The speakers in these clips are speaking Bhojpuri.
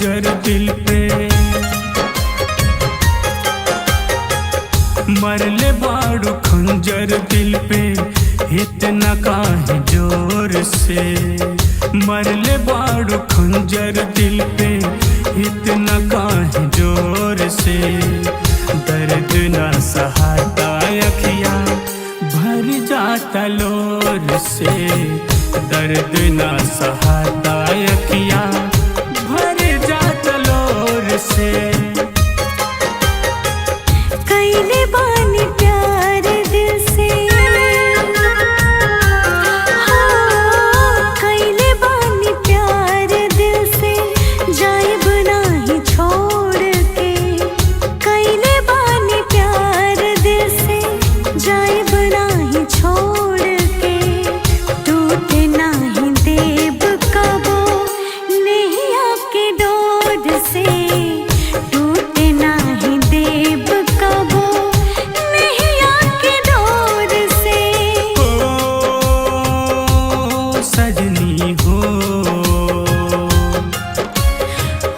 खंजर दिल पे, मरले बाड़ू खंजर दिल पे इतना काहे जोर से, मरले बाड़ू खंजर दिल पे इतना काहे जोर से। दर्द ना सहाता अखियाँ भर जाता लोर से, दर्द ना सहाता अखियाँ भर जाता लोर से। कैले बानी प्यार दिल से, कैले बानी प्यार दिल से, जाइब नाही छोड़ के। कैले बानी प्यार दिल से, जाइब नाही छोड़ के। टूटे नाही देब कबो नैया के डोर से, टूटे नाही देब कबो नैया के डोर से। ओ सजनी हो,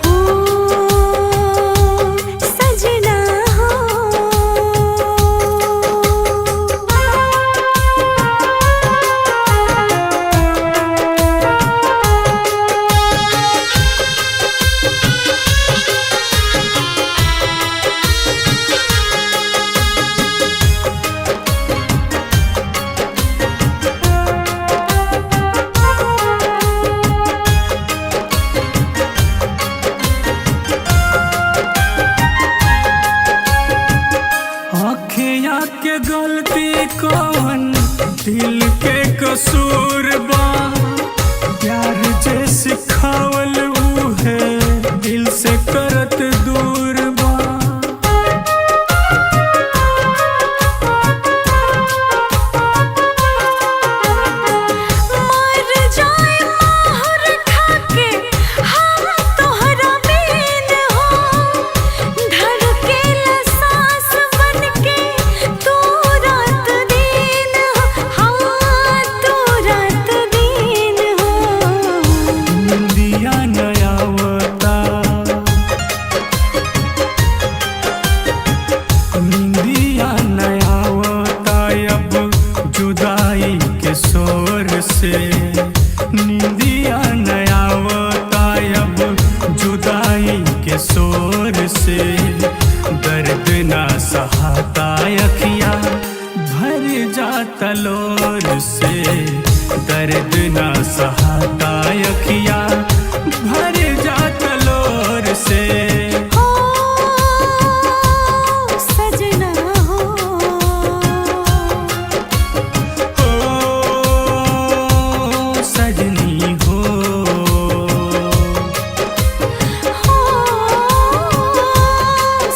ओ सजना हो। आँखियाँ के गलती कौन दिल के कसूर बा, प्यार जे सिखावल ऊ है दिल से करत दूर बा। मर जाए माहौर खाके हम तोहरा बिन हो, धड़केला सांस बनके तू रात दिन हो, हाँ तू रात दिन हो। निंदिया नयावता, निंदिया नयावता अब जुदाई के शोर से, निंदिया नयावता अब जुदाई के शोर से। दर्द ना सहाता अखियाँ भर जाता लोर से, दर्द ना सहाता अखियाँ भर जाता लोर से। हो सजना हो, ओ सजनी हो, हो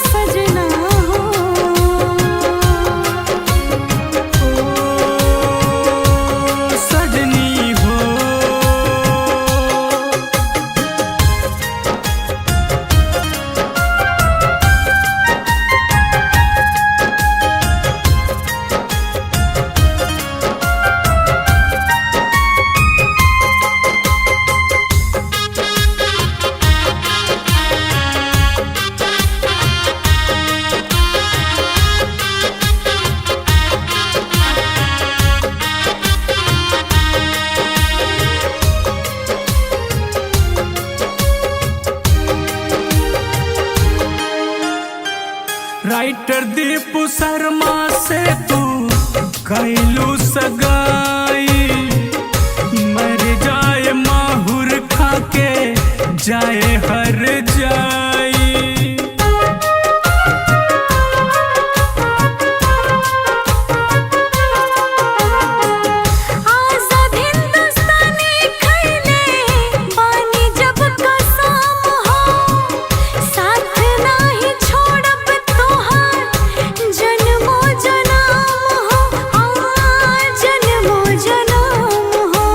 सजना हो। ओ सजनी हो। राइटर दीपू शर्मा से तू कैलू सगाई, मर जाए माहुर खाके जाए हर जाई। आजाद हिंदुस्तानी खैले बानी जब कसम हो, साथ नाही छोड़ब तोहार जन्मो जनम हो, हाँ जन्मो जनम हो।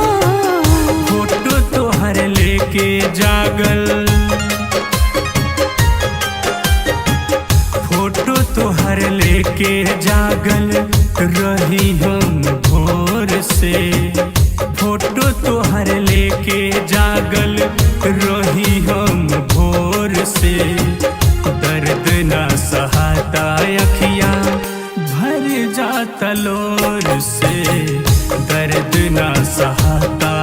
फोटो तोहर लेके जागल, फोटो तोहर लेके जागल रही हम भोर से, फोटो तोहर लेके जागल रही हम भोर ना सहाता